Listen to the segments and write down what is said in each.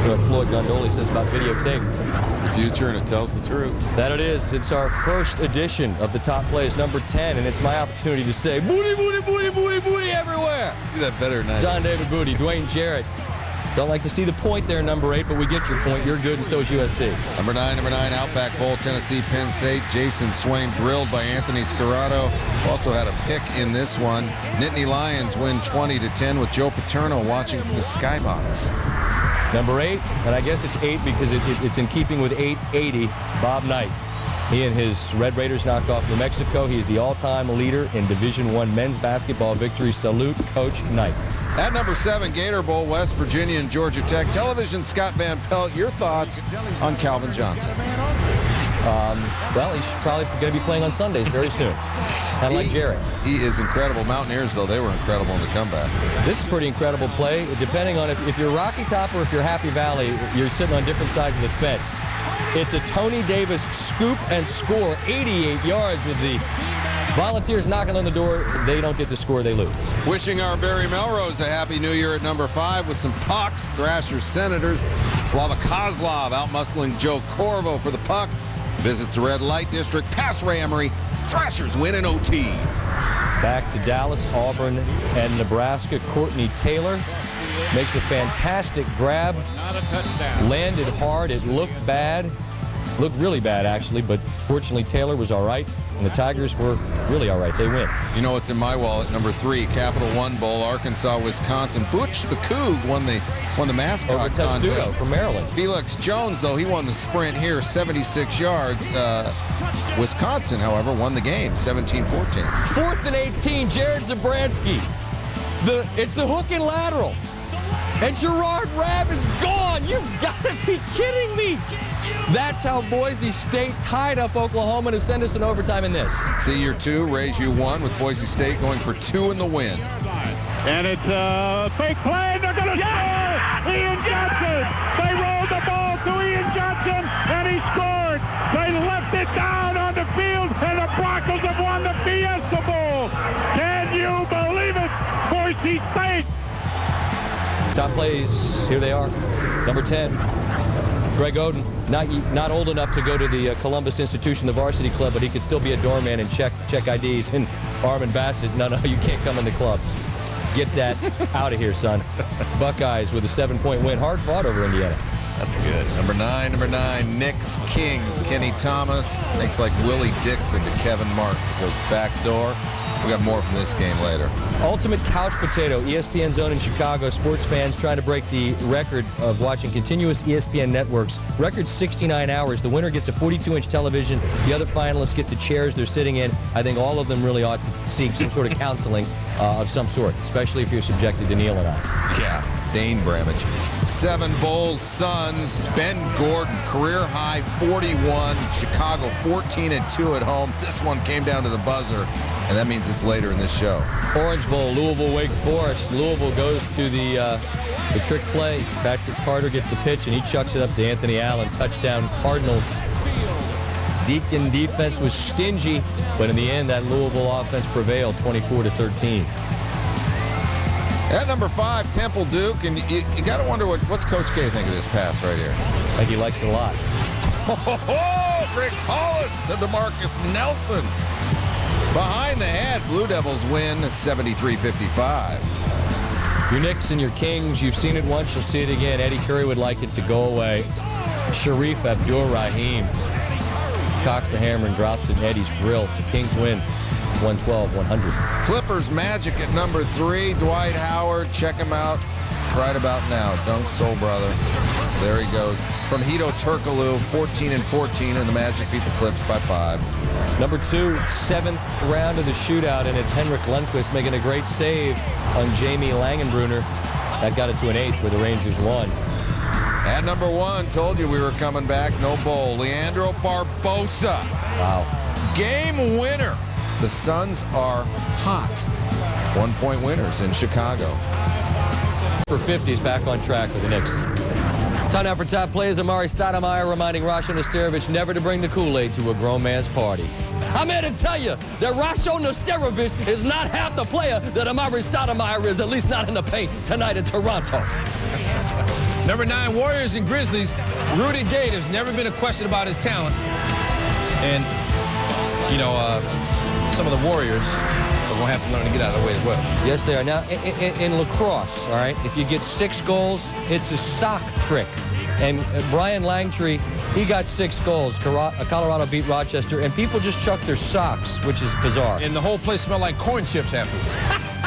what Floyd Gondoli says about videotape. It's the future, and it tells the truth. That it is. It's our first edition of the Top Plays number 10, and it's my opportunity to say booty, booty, booty, booty, booty everywhere. Do that better than I John David Booty, Dwayne Jarrett. Don't like to see the point there, number 8, but we get your point. You're good, and so is USC. Number 9, Outback Bowl, Tennessee, Penn State. Jason Swain drilled by Anthony Spirato. Also had a pick in this one. Nittany Lions win 20-10 with Joe Paterno watching from the skybox. Number 8, and I guess it's 8 because it's in keeping with 880, Bob Knight. He and his Red Raiders knocked off New Mexico. He's the all-time leader in Division I men's basketball victories. Salute Coach Knight. At number 7, Gator Bowl, West Virginia and Georgia Tech. Television, Scott Van Pelt, your thoughts on Calvin Johnson? Well, he's probably going to be playing on Sundays very soon. Kind of like Jarrett. He is incredible. Mountaineers, though, they were incredible in the comeback. This is a pretty incredible play. Depending on if you're Rocky Top or if you're Happy Valley, you're sitting on different sides of the fence. It's a Tony Davis scoop and score, 88 yards with the Volunteers knocking on the door. They don't get the score, they lose. Wishing our Barry Melrose a happy new year at number 5 with some pucks. Thrashers Senators. Slava Kozlov out-muscling Joe Corvo for the puck. Visits the red light district. Pass Ray Emery. Thrashers win in OT. Back to Dallas, Auburn, and Nebraska. Courtney Taylor makes a fantastic grab. Not a touchdown. Landed hard. It looked bad. Looked really bad, actually, but fortunately Taylor was all right, and the Tigers were really all right. They win. You know what's in my wallet? Number 3, Capital One Bowl, Arkansas, Wisconsin. Butch the Coug won the mascot Over Testudo contest. from Maryland. Felix Jones, though, he won the sprint here, 76 yards. Wisconsin, however, won the game, 17-14. 4th and 18, Jared Zabransky. It's the hook and lateral. And Gerard Rabb is gone. You've got to be kidding me. That's how Boise State tied up Oklahoma to send us in overtime in this. Senior 2, Raise You 1 with Boise State going for 2 in the win. And it's a fake play, and they're going to score! Ian Johnson! They rolled the ball to Ian Johnson, and he scored! They left it down on the field, and the Broncos have won the Fiesta Bowl! Can you believe it? Boise State! Top plays, here they are. Number 10, Greg Oden, not old enough to go to the Columbus Institution, the varsity club, but he could still be a doorman and check IDs. And Armin Bassett, no, you can't come in the club. Get that out of here, son. Buckeyes with a 7-point win. Hard fought over Indiana. That's good. Number 9, Knicks Kings. Kenny Thomas makes like Willie Dixon to Kevin Martin. Goes back door. We got more from this game later. Ultimate couch potato, ESPN Zone in Chicago. Sports fans trying to break the record of watching continuous ESPN networks. Record 69 hours. The winner gets a 42-inch television. The other finalists get the chairs they're sitting in. I think all of them really ought to seek some sort of counseling of some sort, especially if you're subjected to Neil and I. Yeah. Dane Bramage. 7 Bulls, Suns, Ben Gordon, career high 41. Chicago 14-2 at home. This one came down to the buzzer, and that means it's later in this show. Orange Bowl, Louisville, Wake Forest. Louisville goes to the trick play. Patrick Carter gets the pitch, and he chucks it up to Anthony Allen. Touchdown, Cardinals. Deacon defense was stingy, but in the end, that Louisville offense prevailed, 24-13. At number 5, Temple Duke, and you got to wonder what's Coach K think of this pass right here. I think he likes it a lot. Rick Paulus to DeMarcus Nelson. Behind the head, Blue Devils win 73-55. Your Knicks and your Kings, you've seen it once, you'll see it again. Eddie Curry would like it to go away. Sharif Abdur-Rahim cocks the hammer and drops it in Eddie's grill. The Kings win 112-100. Clippers Magic at number 3. Dwight Howard, check him out right about now. Dunk Soul Brother. There he goes. From Hedo Turkoglu, 14-14, and the Magic beat the Clips by 5. Number 2, 7th round of the shootout, and it's Henrik Lundqvist making a great save on Jamie Langenbrunner. That got it to an 8th where the Rangers won. At number 1, told you we were coming back. No bowl. Leandro Barbosa. Wow. Game winner. The Suns are hot. 1-point winners in Chicago. For 50 is back on track for the Knicks. Time now for top plays. Amari Stoudemire reminding Rasho Nesterovic never to bring the Kool-Aid to a grown man's party. I'm here to tell you that Rasho Nesterovic is not half the player that Amari Stoudemire is, at least not in the paint tonight in Toronto. Number 9, Warriors and Grizzlies. Rudy Gay, there's never been a question about his talent. And, you know, some of the Warriors are going to have to learn to get out of the way as well. Yes, they are. Now, in lacrosse, all right, if you get 6 goals, it's a sock trick. And Brian Langtree, he got 6 goals. Colorado beat Rochester, and people just chucked their socks, which is bizarre. And the whole place smelled like corn chips afterwards.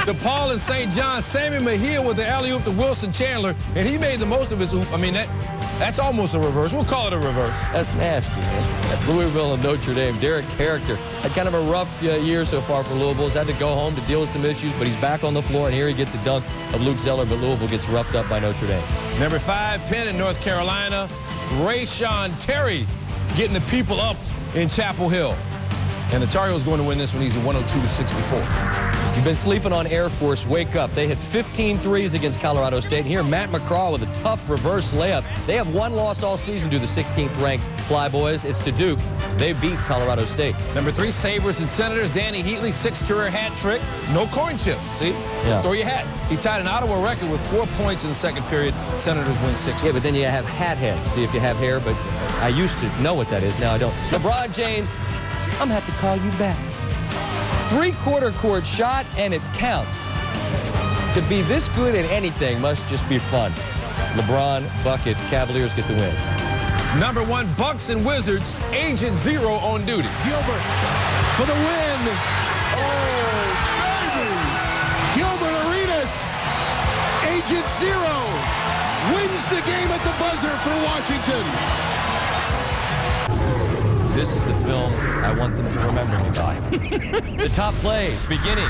DePaul and St. John, Sammy Mejia with the alley-oop to Wilson Chandler, and he made the most of his oop. I mean, that's almost a reverse. We'll call it a reverse. That's nasty, man. Louisville and Notre Dame. Derek Character had kind of a rough year so far for Louisville. He's had to go home to deal with some issues, but he's back on the floor, and here he gets a dunk of Luke Zeller, but Louisville gets roughed up by Notre Dame. Number 5, Penn in North Carolina. Rayshawn Terry getting the people up in Chapel Hill. And the Tar Heels going to win this one. He's at 102-64. If you've been sleeping on Air Force, wake up. They hit 15 threes against Colorado State. Here, Matt McCraw with a tough reverse layup. They have 1 loss all season to the 16th-ranked Flyboys. It's to Duke. They beat Colorado State. Number 3, Sabres and Senators. Danny Heatley, 6th career hat trick. No corn chips, see? Yeah. Throw your hat. He tied an Ottawa record with 4 points in the second period. Senators win 6. Yeah, but then you have hat head. See if you have hair, but I used to know what that is. Now I don't. LeBron James, I'm going to have to call you back. 3/4 court shot, and it counts. To be this good at anything must just be fun. LeBron, bucket, Cavaliers get the win. Number 1, Bucks and Wizards, Agent Zero on duty. Gilbert for the win. Oh, baby. Gilbert Arenas, Agent Zero, wins the game at the buzzer for Washington. This is the film I want them to remember me by. The top plays, beginning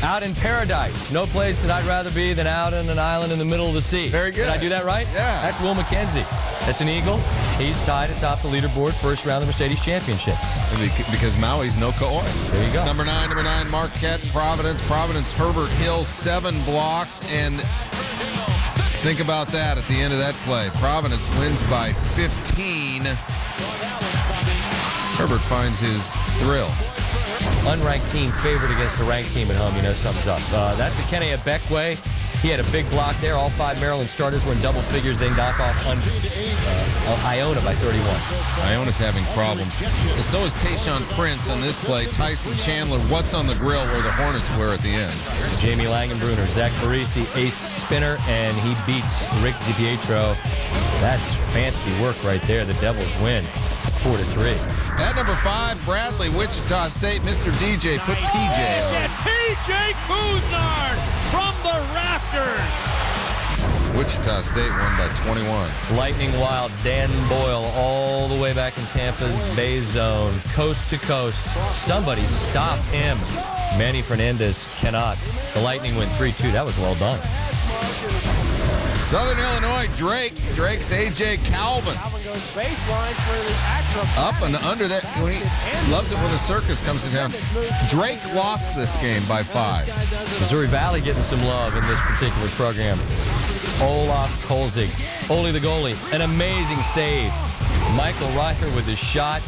out in paradise. No place that I'd rather be than out on an island in the middle of the sea. Very good. Did I do that right? Yeah. That's Will McKenzie. That's an Eagle. He's tied atop the leaderboard, first round of the Mercedes Championships. Because Maui's no Kauai. There you go. Number 9, Marquette, Providence. Providence, Herbert Hill, 7 blocks. And think about that at the end of that play. Providence wins by 15. Herbert finds his thrill. Unranked team favored against a ranked team at home. You know something's up. That's a Kenny Ebekwe. He had a big block there. All 5 Maryland starters were in double figures. They knock off Iona by 31. Iona's having problems. And so is Tayshaun Prince on this play. Tyson Chandler, what's on the grill where the Hornets were at the end? Jamie Langenbrunner, Zach Parisi, ace spinner, and he beats Rick DiPietro. That's fancy work right there. The Devils win 4-3. At number 5, Bradley, Wichita State. Mr. DJ put PJ on. P.J. Kuznard from the rafters. Wichita State won by 21. Lightning Wild, Dan Boyle all the way back in Tampa Bay zone, coast to coast. Somebody stop him. Manny Fernandez cannot. The Lightning win 3-2. That was well done. Southern Illinois, Drake's A.J. Calvin. Calvin goes baseline for the acrobat. Up and under that. He loves it when the circus comes to town. Drake lost this game by 5. Missouri Valley getting some love in this particular program. Olaf Kolzig, Ole the goalie, an amazing save. Michael Reicher with his shot,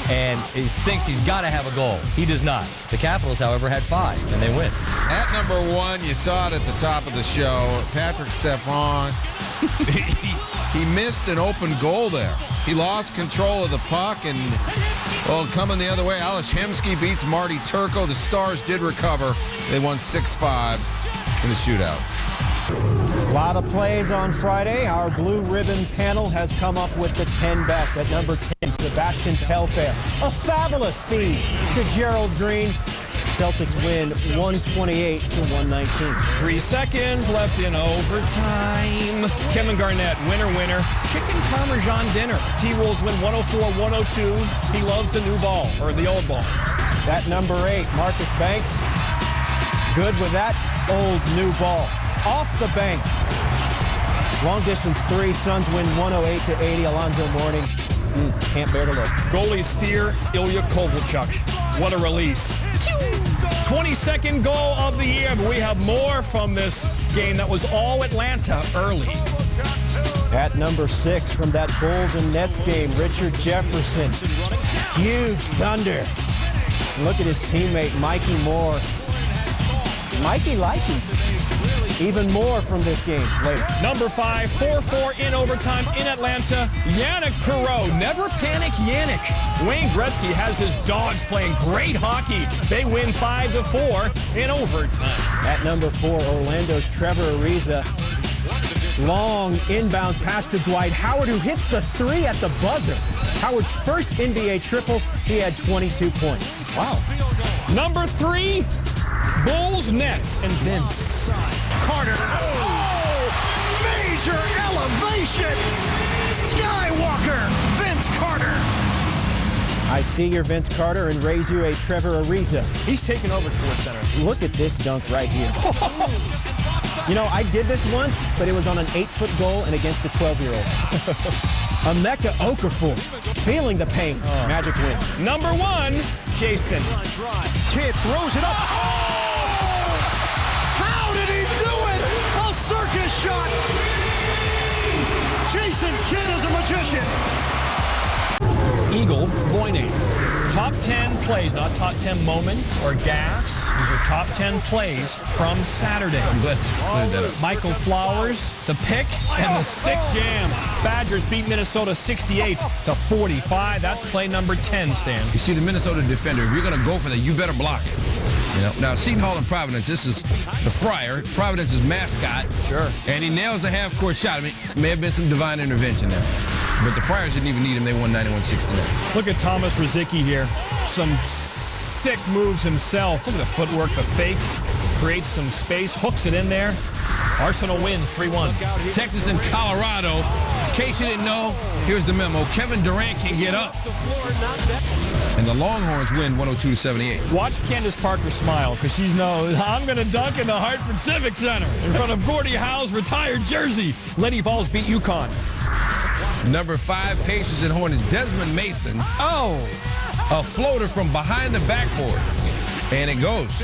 and he thinks he's got to have a goal. He does not. The Capitals, however, had 5, and they win. At number 1, you saw it at the top of the show, Patrick Stefan. he missed an open goal there. He lost control of the puck, and, well, coming the other way, Alish Hemsky beats Marty Turco. The Stars did recover. They won 6-5 in the shootout. A lot of plays on Friday. Our blue ribbon panel has come up with the 10 best. At number 10, Sebastian Telfair. A fabulous feed to Gerald Green. Celtics win 128-119. 3 seconds left in overtime. Kevin Garnett, winner. Chicken Parmesan dinner. T-Wolves win 104-102. He loves the new ball, or the old ball. At number 8, Marcus Banks. Good with that old new ball. Off the bank. Long distance 3, Suns win 108-80. Alonzo Mourning, can't bear to look. Goalie's fear, Ilya Kovalchuk. What a release. 22nd goal of the year, but we have more from this game that was all Atlanta early. At number 6, from that Bulls and Nets game, Richard Jefferson. Huge thunder. Look at his teammate, Mikey Moore. Mikey likey. Even more from this game later. Number 5, 4-4 in overtime in Atlanta. Yannick Perreault. Never panic, Yannick. Wayne Gretzky has his Dogs playing great hockey. They win 5-4 in overtime. At number 4, Orlando's Trevor Ariza. Long inbound pass to Dwight Howard, who hits the 3 at the buzzer. Howard's first NBA triple. He had 22 points. Wow. Number 3, Bulls, Nets, and Vince Carter. Oh! Major elevation! Skywalker! Vince Carter. I see your Vince Carter and raise you a Trevor Ariza. He's taking over SportsCenter. Look at this dunk right here. You know, I did this once, but it was on an 8-foot goal and against a 12-year-old. Emeka Okafor, feeling the pain. Magic win. Number 1, Jason. Kidd throws it up. Oh! How did he do it? A circus shot. Jason Kidd is a magician. Eagle Boyne. Top 10 plays, not top 10 moments or gaffes. These are top 10 plays from Saturday. I'm glad you cleared that up. Michael Flowers, the pick, and the sick jam. Badgers beat Minnesota 68-45. That's play number 10, Stan. You see, the Minnesota defender, if you're going to go for that, you better block it. You know, now, Seton Hall and Providence, this is the Friar, Providence's mascot. Sure. And he nails the half-court shot. I mean, may have been some divine intervention there. But the Friars didn't even need him. They won 91-69. Look at Thomas Rosicky here. Some sick moves himself. Look at the footwork, the fake. Creates some space, hooks it in there. Arsenal wins 3-1. Texas and Colorado. In case you didn't know, here's the memo. Kevin Durant can get up. And the Longhorns win 102-78. Watch Candace Parker smile, because she's I'm going to dunk in the Hartford Civic Center in front of Gordie Howe's retired jersey. Lenny Vols beat UConn. Number 5, Pacers and Hornets. Desmond Mason. Oh. A floater from behind the backboard. And it goes.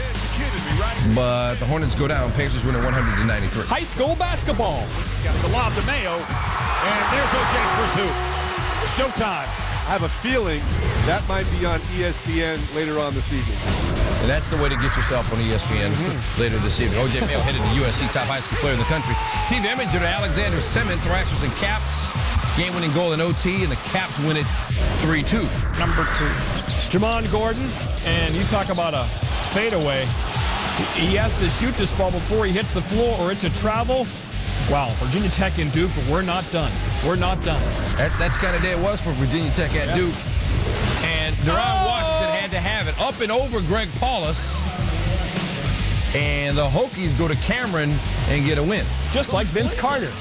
But the Hornets go down. Pacers win at 100-93. High school basketball. Got the lob to Mayo. And there's O.J.'s first hoop. Showtime. I have a feeling that might be on ESPN later on this evening. And that's the way to get yourself on ESPN later this evening. O.J. Mayo headed to USC, top high school player in the country. Steve Eminger to Alexander Sement, Thrashers and Caps. Game-winning goal in OT, and the Caps win it 3-2. Number 2. Jamon Gordon, and you talk about a fadeaway. He has to shoot this ball before he hits the floor, or it's a travel. Wow, Virginia Tech and Duke, but we're not done. We're not done. That's kind of day it was for Virginia Tech at Duke. And Deron Washington had to have it up and over Greg Paulus. And the Hokies go to Cameron and get a win. Just like Vince Carter.